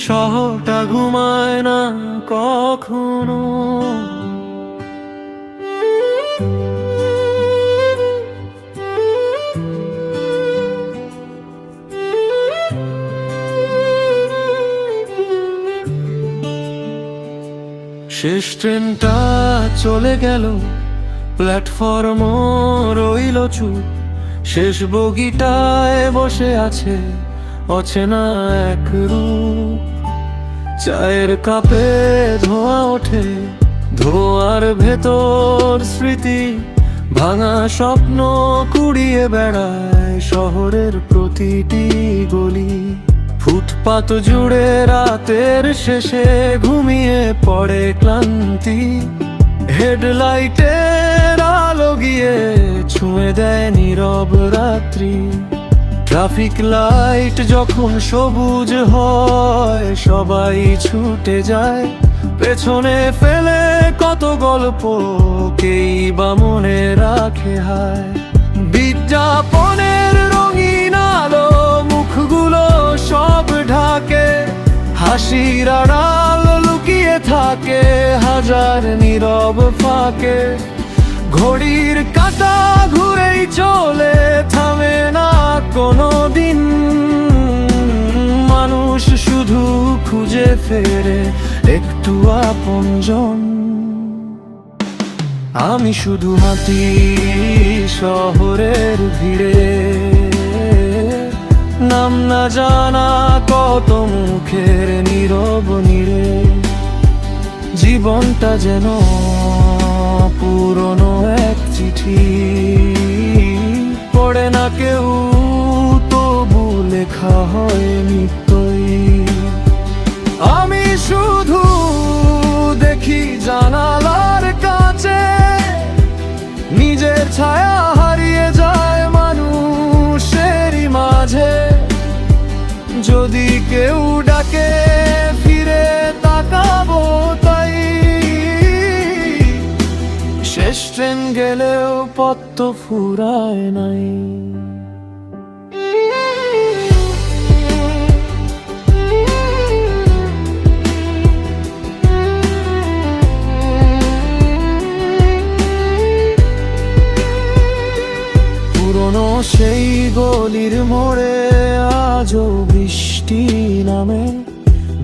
শহরটা ঘুমায় না কখনো। শেষ ট্রেনটা চলে গেল, প্ল্যাটফর্ম রইল চুপ। শেষ বগিটায় বসে আছে অচেনা এক রূপ। চায়ের কাপে ধোঁয়া ওঠে, ধোঁয়ার ভেতর স্মৃতি। ভাঙা স্বপ্ন কুড়িয়ে বেড়ায় শহরের প্রতিটি গলি। ফুটপাত জুড়ে রাতের শেষে ঘুমিয়ে পড়ে ক্লান্তি। হেডলাইটের আলো গিয়ে ছুঁয়ে দেয় নীরব রাত্রি। ট্রাফিক লাইট যখন সবুজ হয় সবাই ছুটে যায়। পেছনে ফেলে কত গল্প কেই বা মনে রাখে হায়। বিজ্ঞাপনের রঙিন আলো মুখগুলো সব ঢাকে। হাসির আড়াল লুকিয়ে থাকে হাজার নীরব ফাঁকে। ঘড়ির কাঁটা ঘুরেই চলে, থামে না কোনো দিন। মানুষ শুধু খুঁজে ফেরে একটু আপনজন। আমি শুধু হাঁটি শহরের ভিড়ে, নাম না জানা কত মুখের নীরব নীড়ে। জীবনটা যেন পুরনো এক চিঠি, পড়ে না কেউ তবু লেখা হয় নিত্যই। আমি শুধু দেখি জানালার কাছে, নিজের ছায়া হারিয়ে যায় মানুষেরই মাঝে। যদি কেউ ডাকে ফিরে তাকাবো তাই। শেষ ট্রেন গেলেও পথ তো ফুরায় নাই। পুরনো সেই গলির মোড়ে আজও বৃষ্টি নামে।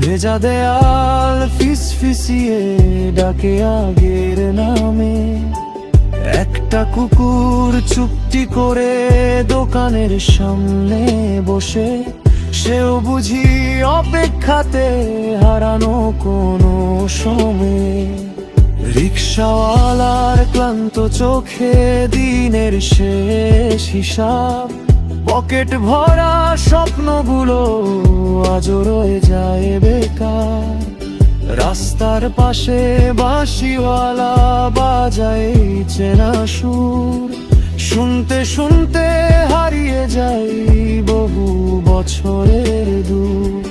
ভেজা দেয়াল ফিসফিসিয়ে ডাকে আগের নামে। একটা কুকুর চুপটি করে দোকানের সামনে বসে। সেও বুঝি অপেক্ষাতে হারানো কোনো সময়। রিক্সাওয়ালার ক্লান্ত চোখে দিনের শেষ হিসাব। পকেট ভরা স্বপ্নগুলো আজও রয়ে যায় বেকার। রাস্তার পাশে বাঁশিওয়ালা বাজায় চেনা সুর। শুনতে শুনতে হারিয়ে যাই বহু বছরের দূর।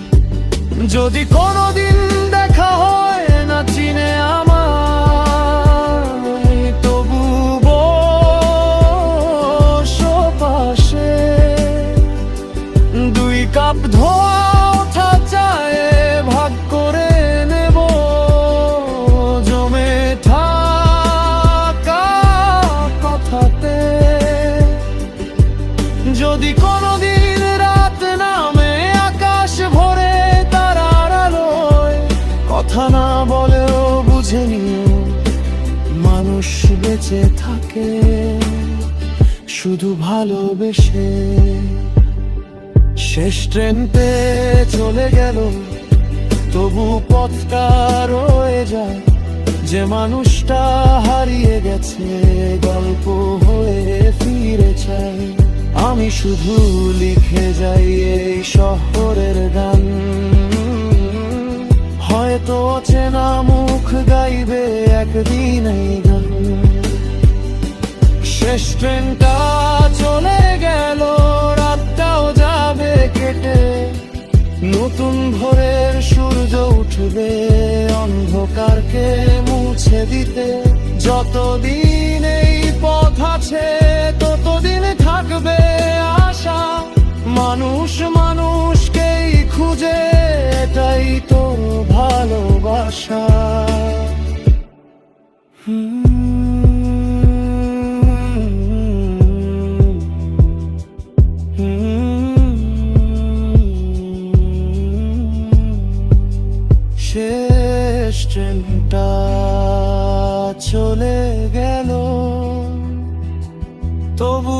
যদি কোনোদিন দেখা হয় না চিনে আমায়, তবু বসো পাশে। দুই কাপ ধোয়া ওঠা চায়ে ভাগ করে নেব জমে থাকা কথাতে। যদি কোনোদিন রাত নামে আকাশ ভরে তারার আলোয়, কথা না বলেও বুঝে নিও মানুষ বেঁচে থাকে শুধু ভালোবেসে। শেষ ট্রেন পেয়ে চলে গেল, তবু পথটা রয়ে যায়। যে মানুষটা হারিয়ে গেছে গল্প হয়ে ফিরে চাই। আমি শুধু লিখে যাই এই শহরের গান। হয়তো চেনা মুখ গাইবে একদিন এই গান। শেষ ট্রেনটা চলে গেল, রাতটাও যাবে কেটে। নতুন ভোরের সূর্য উঠবে অন্ধকারকে মুছে দিতে। যতদিন এই পথ আছে ততদিন থাকবে আশা। মানুষ মানুষকেই খুঁজে, এটাই আশা। শেষ ট্রেনটা চলে গেল, তবু